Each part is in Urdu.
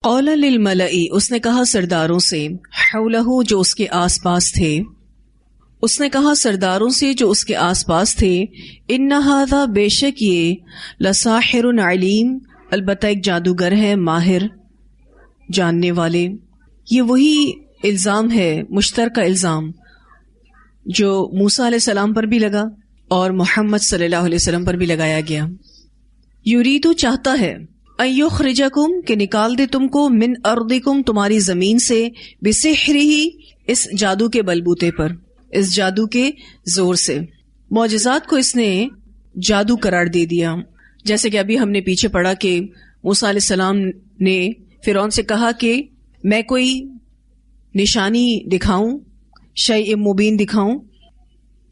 قال للملئی، اس نے کہا سرداروں سے، حولہ جو اس کے آس پاس تھے، اس نے کہا سرداروں سے جو اس کے آس پاس تھے، ان ھذا بے شک یہ، لساحر علیم البتہ ایک جادوگر ہے ماہر جاننے والے۔ یہ وہی الزام ہے، مشترکہ الزام، جو موسیٰ علیہ السلام پر بھی لگا اور محمد صلی اللہ علیہ وسلم پر بھی لگایا گیا۔ یریدو چاہتا ہے، ان یخرجکم کہ نکال دے تم کو، من ارضکم تمہاری زمین سے، بسحرہ اس جادو کے بلبوتے پر، اس جادو کے زور سے۔ معجزات کو اس نے جادو قرار دے دیا، جیسے کہ ابھی ہم نے پیچھے پڑھا کہ موسیٰ علیہ السلام نے فرعون سے کہا کہ میں کوئی نشانی دکھاؤں، شیء مبین دکھاؤں،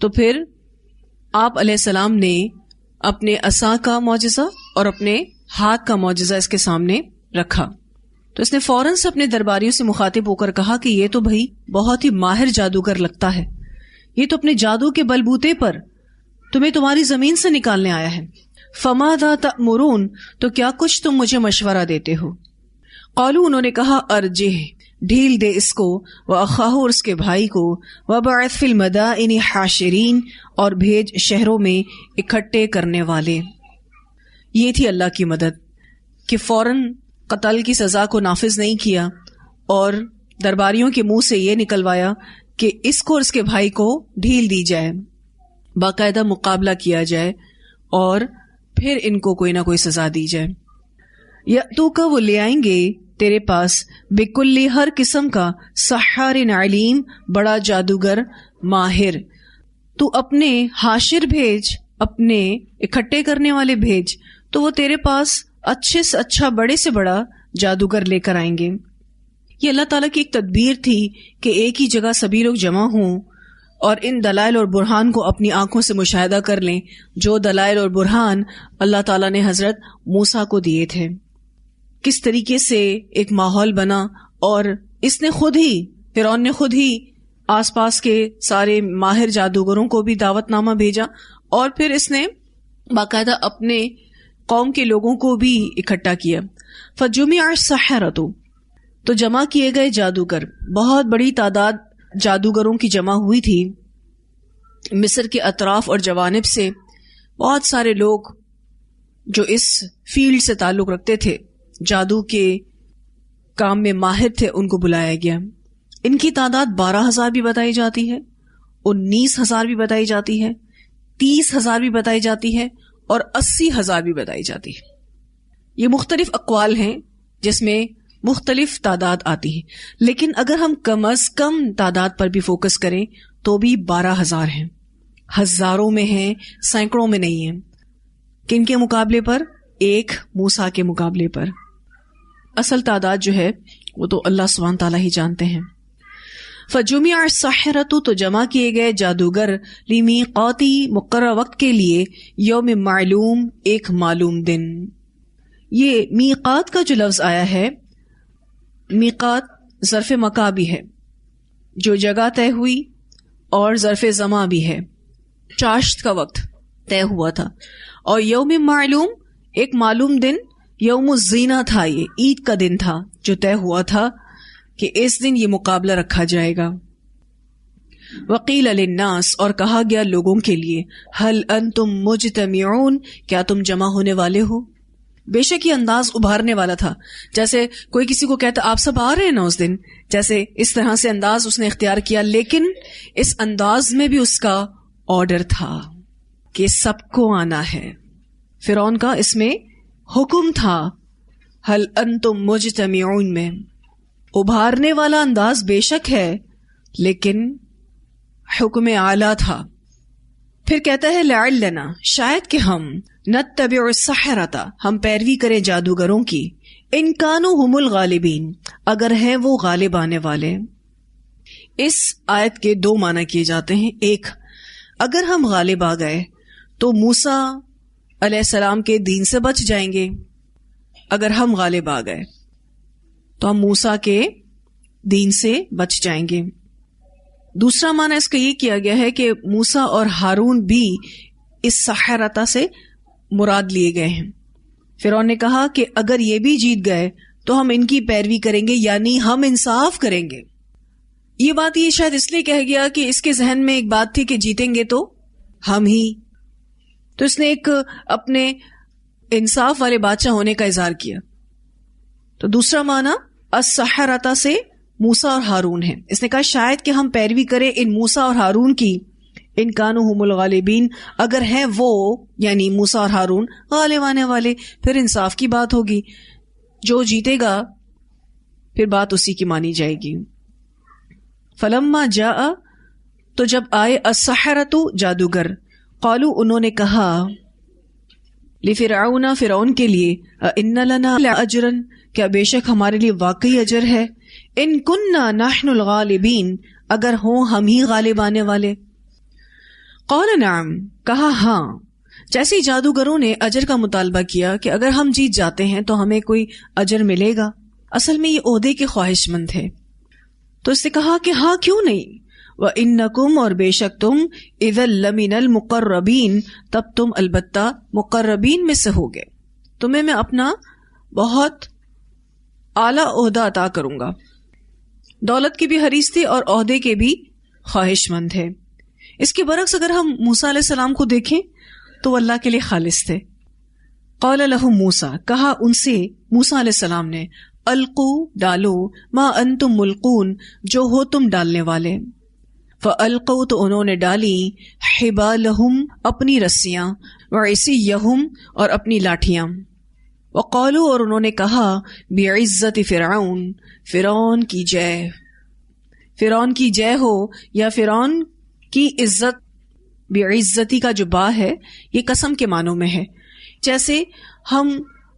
تو پھر آپ علیہ السلام نے اپنے عصا کا معجزہ اور اپنے ہاتھ کا معجزہ اس کے سامنے رکھا، تو اس نے فوراً سے اپنے درباریوں سے مخاطب ہو کر کہا کہ یہ تو بھائی بہت ہی ماہر جادوگر لگتا ہے، یہ تو اپنے جادو کے بلبوتے پر تمہیں تمہاری زمین سے نکالنے آیا ہے۔ فماذا تأمرون تو کیا کچھ تم مجھے مشورہ دیتے ہو؟ قالوا انہوں نے کہا، ارجہ ڈھیل دے اس کو، واخاہ اور اس کے بھائی کو، وابعث فی المدائن حاشرین اور بھیج شہروں میں اکٹھے کرنے والے۔ یہ تھی اللہ کی مدد کہ فوراً قتل کی سزا کو نافذ نہیں کیا اور درباریوں کے منہ سے یہ نکلوایا کہ اس کو اور اس کے بھائی کو ڈھیل دی جائے، باقاعدہ مقابلہ کیا جائے اور پھر ان کو کوئی نہ کوئی سزا دی جائے۔ یأتوک وہ لے آئیں گے تیرے پاس، بکل ہر قسم کا، سحار علیم بڑا جادوگر ماہر، تو اپنے حاشر بھیج، اپنے اکٹھے کرنے والے بھیج، تو وہ تیرے پاس اچھے سے اچھا، بڑے سے بڑا جادوگر لے کر آئیں گے۔ یہ اللہ تعالیٰ کی ایک تدبیر تھی کہ ایک ہی جگہ سبھی لوگ جمع ہوں اور ان دلائل اور برہان کو اپنی آنکھوں سے مشاہدہ کر لیں، جو دلائل اور برہان اللہ تعالیٰ نے حضرت موسیٰ کو دیے تھے۔ کس طریقے سے ایک ماحول بنا، اور اس نے خود ہی، فرعون نے خود ہی آس پاس کے سارے ماہر جادوگروں کو بھی دعوت نامہ بھیجا، اور پھر اس نے باقاعدہ اپنے قوم کے لوگوں کو بھی اکٹھا کیا۔ فجمع السحرۃ تو جمع کیے گئے جادوگر، بہت بڑی تعداد جادوگروں کی جمع ہوئی تھی مصر کے اطراف اور جوانب سے۔ بہت سارے لوگ جو اس فیلڈ سے تعلق رکھتے تھے، جادو کے کام میں ماہر تھے، ان کو بلایا گیا۔ ان کی تعداد 12,000 بھی بتائی جاتی ہے، 19,000 بھی بتائی جاتی ہے، 30,000 بھی بتائی جاتی ہے، اور 80,000 بھی بتائی جاتی ہے۔ یہ مختلف اقوال ہیں جس میں مختلف تعداد آتی ہے، لیکن اگر ہم کم از کم تعداد پر بھی فوکس کریں تو بھی 12,000 ہیں، ہزاروں میں ہیں، سینکڑوں میں نہیں ہیں۔ کن کے مقابلے پر؟ ایک موسیٰ کے مقابلے پر۔ اصل تعداد جو ہے وہ تو اللہ سبحانہ تعالیٰ ہی جانتے ہیں۔ فجمع السحرۃ تو جمع کیے گئے جادوگر، لمیقاتی مقررہ وقت کے لیے، یوم معلوم ایک معلوم دن۔ یہ میقات کا جو لفظ آیا ہے، میقات ظرف مکان بھی ہے، جو جگہ طے ہوئی، اور ظرف زمان بھی ہے، چاشت کا وقت طے ہوا تھا، اور یوم معلوم ایک معلوم دن، یوم الزینہ تھا، یہ عید کا دن تھا جو طے ہوا تھا کہ اس دن یہ مقابلہ رکھا جائے گا۔ وقیل للناس اور کہا گیا لوگوں کے لیے، هل انتم مجتمعون کیا تم جمع ہونے والے ہو؟ بے شک یہ انداز ابھارنے والا تھا، جیسے کوئی کسی کو کہتا آپ سب آ رہے ہیں نا اس دن، جیسے اس طرح سے انداز اس نے اختیار کیا، لیکن اس انداز میں بھی اس کا آرڈر تھا کہ سب کو آنا ہے۔ فرعون کا اس میں حکم تھا، هل انتم مجتمعون میں ابھارنے والا انداز بے شک ہے، لیکن حکم اعلیٰ تھا۔ پھر کہتا ہے لعلنا شاید کہ ہم، نتبع السحرۃ ہم پیروی کریں جادوگروں کی، ان کانوا هم الغالبین اگر ہیں وہ غالب آنے والے۔ اس آیت کے دو معنی کیے جاتے ہیں، ایک اگر ہم غالب آ گئے تو موسیٰ علیہ السلام کے دین سے بچ جائیں گے، اگر ہم غالب آ گئے تو ہم موسیٰ کے دین سے بچ جائیں گے۔ دوسرا معنی اس کا یہ کیا گیا ہے کہ موسیٰ اور ہارون بھی اس سحرۃ سے مراد لیے گئے ہیں۔ فرعون نے کہا کہ اگر یہ بھی جیت گئے تو ہم ان کی پیروی کریں گے، یعنی ہم انصاف کریں گے. یہ بات یہ شاید اس لیے کہہ گیا کہ اس کے ذہن میں ایک بات تھی کہ جیتیں گے تو ہم ہی، تو اس نے ایک اپنے انصاف والے بادشاہ ہونے کا اظہار کیا. تو دوسرا معنی السحرۃ سے موسیٰ اور ہارون ہے. اس نے کہا شاید کہ ہم پیروی کریں ان موسیٰ اور ہارون کی، ان کانوا هم الغالبین، اگر ہیں وہ یعنی موسیٰ اور ہارون غالب آنے والے، پھر انصاف کی بات ہوگی، جو جیتے گا پھر بات اسی کی مانی جائے گی. فلما جاء، تو جب آئے السحرۃ جادوگر، قالوا انہوں نے کہا لفرعون فرعون کے لیے ان لنا لاجرا، کیا بے شک ہمارے لیے واقعی اجر ہے، ان کننا نحن الغالبین، اگر ہوں ہم ہی غالب آنے والے. قال نعم، کہا ہاں. جیسے ہی جادوگروں نے اجر کا مطالبہ کیا کہ اگر ہم جیت جاتے ہیں تو ہمیں کوئی اجر ملے گا. اصل میں یہ عہدے کے خواہش مند تھے، تو اس نے کہا کہ ہاں کیوں نہیں. وَإِنَّكُمْ، اور بے شک تم، اِذًا لَمِنَ الْمُقَرَّبِينَ، تب تم البتہ مقربین میں سے ہوگے، تمہیں میں اپنا بہت اعلیٰ عہدہ عطا کروں گا. دولت کی بھی حریص تھے اور عہدے کے بھی خواہش مند تھے. اس کے برعکس اگر ہم موسیٰ علیہ السلام کو دیکھیں تو وہ اللہ کے لیے خالص تھے. قال لهم موسیٰ، کہا ان سے موسیٰ علیہ السلام نے، القو، ڈالو، ما انتم ملقون، جو ہو تم ڈالنے والے. فالقوا، تو انہوں نے ڈالی، حبالہم، اپنی رسیاں، وعصیہم، اور اپنی لاٹھیاں. وقالوا، اور انہوں نے کہا، بعزت فرعون، فرعون کی جے. فرعون کی جے ہو یا فرعون کی عزت، بعزتی کا جو با ہے یہ قسم کے معنوں میں ہے. جیسے ہم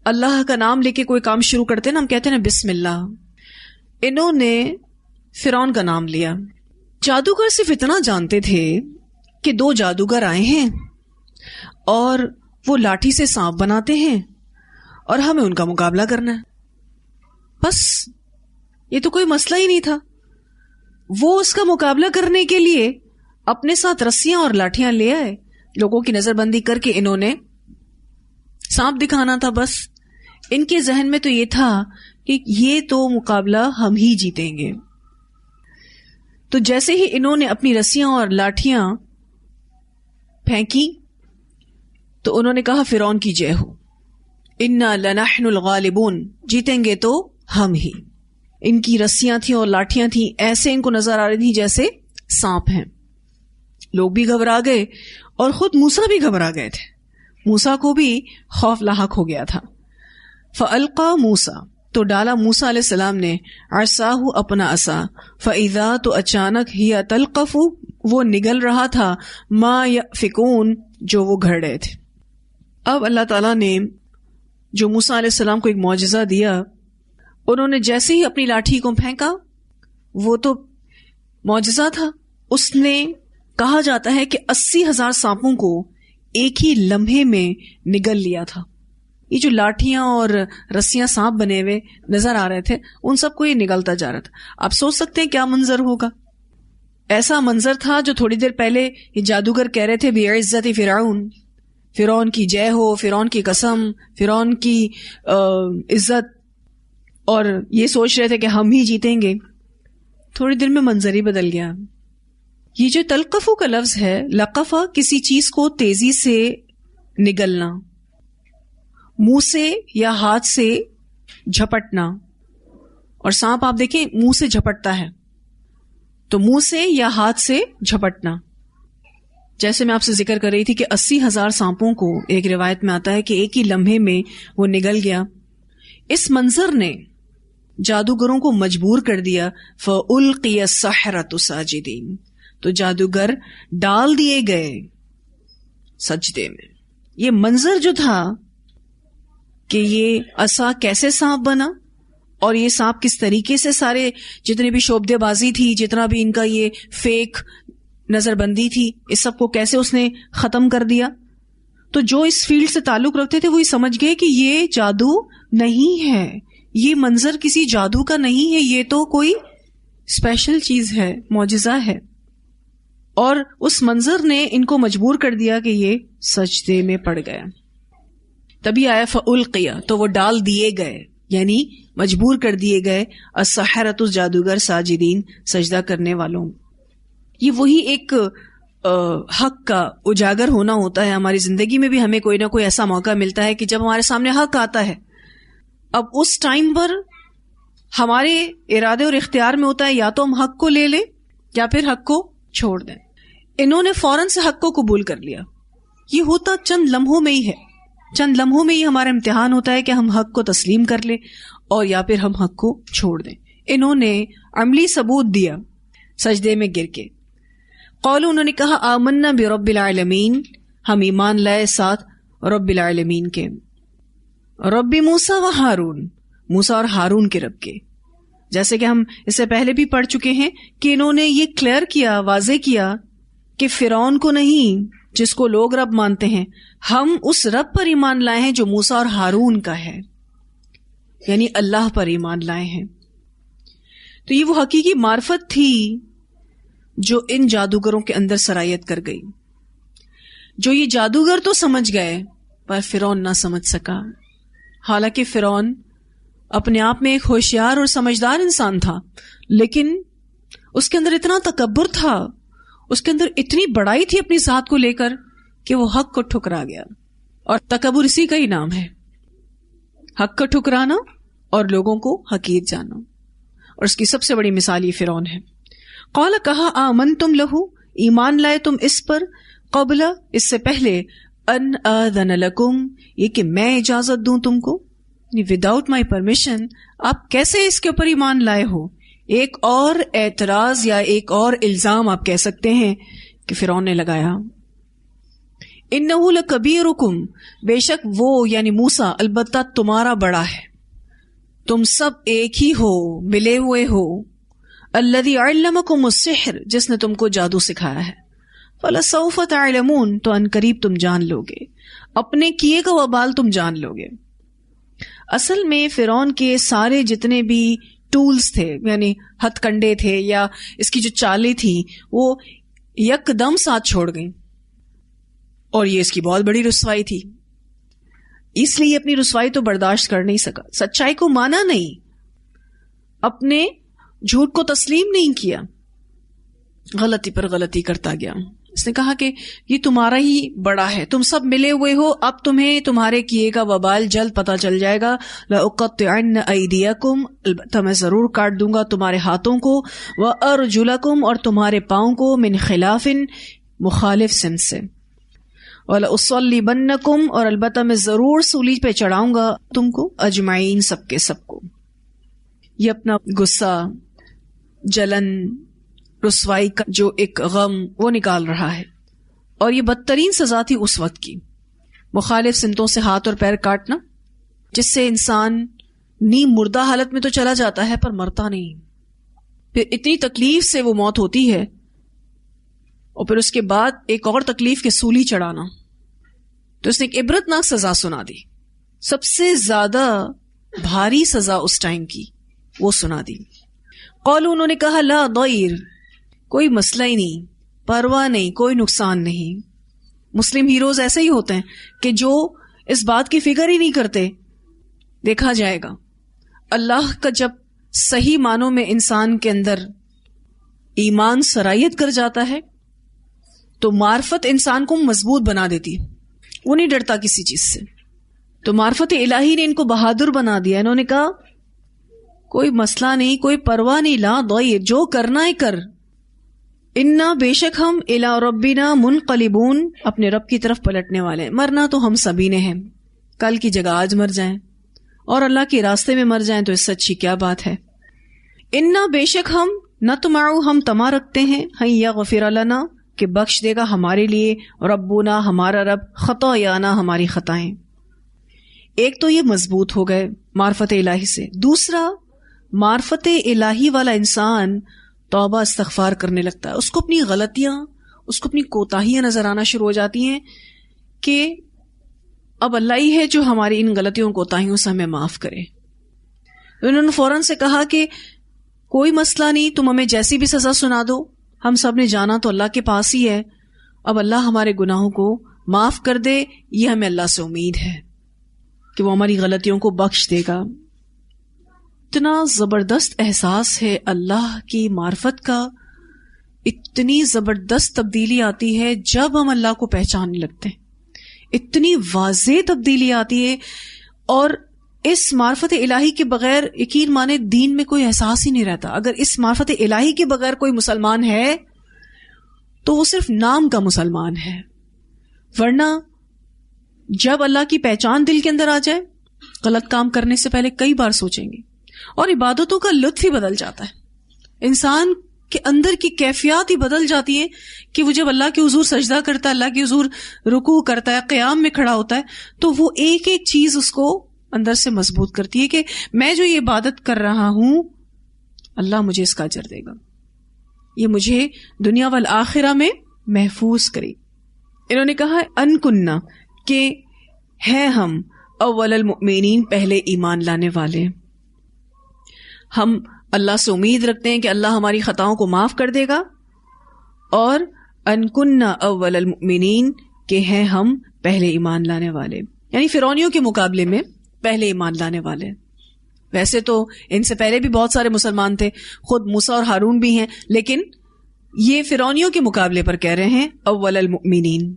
اللہ کا نام لے کے کوئی کام شروع کرتے ہیں نا، ہم کہتے ہیں نا بسم اللہ. انہوں نے فرعون کا نام لیا. جادوگر صرف اتنا جانتے تھے کہ 2 جادوگر آئے ہیں اور وہ لاٹھی سے سانپ بناتے ہیں اور ہمیں ان کا مقابلہ کرنا ہے. بس یہ تو کوئی مسئلہ ہی نہیں تھا. وہ اس کا مقابلہ کرنے کے لیے اپنے ساتھ رسیاں اور لاٹھیاں لے آئے. لوگوں کی نظر بندی کر کے انہوں نے سانپ دکھانا تھا. بس ان کے ذہن میں تو یہ تھا کہ یہ تو مقابلہ ہم ہی جیتیں گے. تو جیسے ہی انہوں نے اپنی رسیاں اور لاٹھیاں پھینکی تو انہوں نے کہا فرعون کی جے ہو، انا لنحن الغالبون، جیتیں گے تو ہم ہی. ان کی رسیاں تھیں اور لاٹھیاں تھیں، ایسے ان کو نظر آ رہی تھی جیسے سانپ ہیں. لوگ بھی گھبرا گئے اور خود موسیٰ بھی گھبرا گئے تھے. موسیٰ کو بھی خوف لاحق ہو گیا تھا. فَأَلْقَى موسیٰ، تو ڈالا موسیٰ علیہ السلام نے، عصاہ، اپنا عصا، فَإِذَا، تو اچانک، ہی تلقف، وہ نگل رہا تھا، ما یأفکون، جو وہ گھڑ رہے تھے. اب اللہ تعالیٰ نے جو موسیٰ علیہ السلام کو ایک معجزہ دیا، انہوں نے جیسے ہی اپنی لاٹھی کو پھینکا، وہ تو معجزہ تھا. اس نے، کہا جاتا ہے کہ 80,000 سانپوں کو ایک ہی لمحے میں نگل لیا تھا. یہ جو لاٹھیاں اور رسیاں سانپ بنے ہوئے نظر آ رہے تھے، ان سب کو یہ نگلتا جا رہا تھا. آپ سوچ سکتے ہیں کیا منظر ہوگا. ایسا منظر تھا جو تھوڑی دیر پہلے یہ جادوگر کہہ رہے تھے بعزت فرعون، فرعون کی جے ہو، فرعون کی قسم، فرعون کی عزت، اور یہ سوچ رہے تھے کہ ہم ہی جیتیں گے. تھوڑی دیر میں منظر ہی بدل گیا. یہ جو تلقفو کا لفظ ہے، لقفہ کسی چیز کو تیزی سے نگلنا، منہ سے یا ہاتھ سے جھپٹنا. اور سانپ آپ دیکھیں منہ سے جھپٹتا ہے، تو منہ سے یا ہاتھ سے جھپٹنا. جیسے میں آپ سے ذکر کر رہی تھی کہ 80,000 سانپوں کو ایک روایت میں آتا ہے کہ ایک ہی لمحے میں وہ نگل گیا. اس منظر نے جادوگروں کو مجبور کر دیا. فَأُلْقِيَ السَّحَرَةُ سَاجِدِينَ، تو جادوگر ڈال دیے گئے سجدے میں. یہ منظر جو تھا کہ یہ عصا کیسے سانپ بنا اور یہ سانپ کس طریقے سے سارے جتنے بھی شعبدے بازی تھی، جتنا بھی ان کا یہ فیک نظر بندی تھی، اس سب کو کیسے اس نے ختم کر دیا. تو جو اس فیلڈ سے تعلق رکھتے تھے وہ یہ سمجھ گئے کہ یہ جادو نہیں ہے، یہ منظر کسی جادو کا نہیں ہے، یہ تو کوئی اسپیشل چیز ہے، معجزہ ہے. اور اس منظر نے ان کو مجبور کر دیا کہ یہ سجدے میں پڑ گیا. تبھی آیا فَأُلْقِيَ، تو وہ ڈال دیے گئے، یعنی مجبور کر دیے گئے السحرۃ جادوگر ساجدین سجدہ کرنے والوں. یہ وہی ایک حق کا اجاگر ہونا ہوتا ہے. ہماری زندگی میں بھی ہمیں کوئی نہ کوئی ایسا موقع ملتا ہے کہ جب ہمارے سامنے حق آتا ہے, اب اس ٹائم پر ہمارے ارادے اور اختیار میں ہوتا ہے یا تو ہم حق کو لے لیں یا پھر حق کو چھوڑ دیں. انہوں نے فوراً سے حق کو قبول کر لیا. یہ ہوتا چند لمحوں میں ہی ہے, چند لمحوں میں ہی ہمارا امتحان ہوتا ہے کہ ہم حق کو تسلیم کر لیں اور یا پھر ہم حق کو چھوڑ دیں. انہوں نے عملی ثبوت دیا سجدے میں گر کے. قالوا, انہوں نے کہا آمنا برب العالمین, ہم ایمان لائے ساتھ رب العالمین کے, رب موسیٰ و ہارون, موسیٰ اور ہارون کے رب کے. جیسے کہ ہم اس سے پہلے بھی پڑھ چکے ہیں کہ انہوں نے یہ کلیئر کیا, واضح کیا کہ فرعون کو نہیں جس کو لوگ رب مانتے ہیں, ہم اس رب پر ایمان لائے ہیں جو موسیٰ اور ہارون کا ہے, یعنی اللہ پر ایمان لائے ہیں. تو یہ وہ حقیقی معرفت تھی جو ان جادوگروں کے اندر سرایت کر گئی, جو یہ جادوگر تو سمجھ گئے پر فرعون نہ سمجھ سکا. حالانکہ فرعون اپنے آپ میں ایک ہوشیار اور سمجھدار انسان تھا, لیکن اس کے اندر اتنا تکبر تھا, اس کے اندر اتنی بڑائی تھی اپنی ذات کو لے کر کہ وہ حق کو ٹھکرا گیا. اور تکبر اسی کا ہی نام ہے, حق کو ٹھکرانا اور لوگوں کو حقیر جاننا. اور اس کی سب سے بڑی مثال یہ فرعون ہے. قال, کہا آمنتم لہو, ایمان لائے تم اس پر, قبل, اس سے پہلے, ان آذن لکم, یہ کہ میں اجازت دوں تم کو, وداؤٹ مائی پرمیشن آپ کیسے اس کے اوپر ایمان لائے ہو. ایک اور اعتراض یا ایک اور الزام آپ کہہ سکتے ہیں کہ فرعون نے لگایا. انہ لکبیرکم, بے شک وہ یعنی موسیٰ البتہ تمہارا بڑا ہے, تم سب ایک ہی ہو, ملے ہوئے ہو. الذی علمکم السحر, جس نے تم کو جادو سکھایا ہے. فلسوف تعلمون, تو ان قریب تم جان لوگے, اپنے کیے کا وبال تم جان لوگے. اصل میں فرعون کے سارے جتنے بھی ٹولز تھے, یعنی ہتھ کنڈے تھے یا اس کی جو چالیں تھی, وہ یک دم ساتھ چھوڑ گئیں, اور یہ اس کی بہت بڑی رسوائی تھی. اس لیے اپنی رسوائی تو برداشت کر نہیں سکا, سچائی کو مانا نہیں, اپنے جھوٹ کو تسلیم نہیں کیا, غلطی پر غلطی کرتا گیا. اس نے کہا کہ یہ تمہارا ہی بڑا ہے, تم سب ملے ہوئے ہو, اب تمہیں تمہارے کیے کا وبال جلد پتہ چل جائے گا. لأقطعن ایدیکم, البتہ میں ضرور کاٹ دوں گا تمہارے ہاتھوں کو, وارجلکم, اور تمہارے پاؤں کو, من خلاف, مخالف سمت سے, وَلَأُصَلِّبَنَّكُمْ, اور البتہ میں ضرور سولی پہ چڑھاؤں گا تم کو, اجمعین, سب کے سب کو. یہ اپنا غصہ, جلن, رسوائی کا جو ایک غم وہ نکال رہا ہے. اور یہ بدترین سزا تھی اس وقت کی, مخالف سمتوں سے ہاتھ اور پیر کاٹنا, جس سے انسان نیم مردہ حالت میں تو چلا جاتا ہے پر مرتا نہیں. پھر اتنی تکلیف سے وہ موت ہوتی ہے, اور پھر اس کے بعد ایک اور تکلیف کے سولی چڑھانا. تو اس نے ایک عبرتناک سزا سنا دی, سب سے زیادہ بھاری سزا اس ٹائم کی وہ سنا دی. قالوا, انہوں نے کہا, لا ضیر, کوئی مسئلہ ہی نہیں, پرواہ نہیں, کوئی نقصان نہیں. مسلم ہیروز ایسے ہی ہوتے ہیں کہ جو اس بات کی فکر ہی نہیں کرتے, دیکھا جائے گا. اللہ کا جب صحیح معنوں میں انسان کے اندر ایمان سرایت کر جاتا ہے تو معرفت انسان کو مضبوط بنا دیتی, وہ نہیں ڈرتا کسی چیز سے. تو معرفت الہی نے ان کو بہادر بنا دیا. انہوں نے کہا کوئی مسئلہ نہیں, کوئی پرواہ نہیں, لا ضیر, جو کرنا ہے کر. انا, بے شک ہم, الی ربنا منقلبون, اپنے رب کی طرف پلٹنے والے. مرنا تو ہم سبھی نے ہیں, کل کی جگہ آج مر جائیں اور اللہ کے راستے میں مر جائیں تو اس سے اچھی کیا بات ہے. انا, بے شک ہم, نطمع, ہم طمع رکھتے ہیں, ان یغفر لنا, کہ بخش دے گا ہمارے لیے, ربنا, ہمارا رب, خطایانا, ہماری خطائیں. ایک تو یہ مضبوط ہو گئے معرفت الہی سے. دوسرا, معرفت الہی والا انسان توبہ استغفار کرنے لگتا ہے. اس کو اپنی غلطیاں, اس کو اپنی کوتاہیاں نظر آنا شروع ہو جاتی ہیں کہ اب اللہ ہی ہے جو ہماری ان غلطیوں کوتاہیوں سے ہمیں معاف کرے. انہوں نے فوراً سے کہا کہ کوئی مسئلہ نہیں, تم ہمیں جیسی بھی سزا سنا دو, ہم سب نے جانا تو اللہ کے پاس ہی ہے. اب اللہ ہمارے گناہوں کو معاف کر دے, یہ ہمیں اللہ سے امید ہے کہ وہ ہماری غلطیوں کو بخش دے گا. اتنا زبردست احساس ہے اللہ کی معرفت کا، اتنی زبردست تبدیلی آتی ہے جب ہم اللہ کو پہچاننے لگتے ہیں، اتنی واضح تبدیلی آتی ہے، اور اس معرفت الہی کے بغیر یقین مانے دین میں کوئی احساس ہی نہیں رہتا۔ اگر اس معرفت الہی کے بغیر کوئی مسلمان ہے تو وہ صرف نام کا مسلمان ہے، ورنہ جب اللہ کی پہچان دل کے اندر آ جائے غلط کام کرنے سے پہلے کئی بار سوچیں گے، اور عبادتوں کا لطف ہی بدل جاتا ہے، انسان کے اندر کی کیفیات ہی بدل جاتی ہے کہ وہ جب اللہ کے حضور سجدہ کرتا ہے، اللہ کے حضور رکوع کرتا ہے، قیام میں کھڑا ہوتا ہے، تو وہ ایک ایک چیز اس کو اندر سے مضبوط کرتی ہے کہ میں جو یہ عبادت کر رہا ہوں اللہ مجھے اس کا اجر دے گا، یہ مجھے دنیا والآخرہ میں محفوظ کرے۔ انہوں نے کہا ان کننا کہ ہے ہم اول المؤمنین پہلے ایمان لانے والے، ہم اللہ سے امید رکھتے ہیں کہ اللہ ہماری خطاؤں کو معاف کر دے گا، اور ان کننا اول المؤمنین کہ ہیں ہم پہلے ایمان لانے والے، یعنی فرعونیوں کے مقابلے میں پہلے ایمان لانے والے۔ ویسے تو ان سے پہلے بھی بہت سارے مسلمان تھے، خود موسیٰ اور ہارون بھی ہیں، لیکن یہ فرعونیوں کے مقابلے پر کہہ رہے ہیں اول المؤمنین۔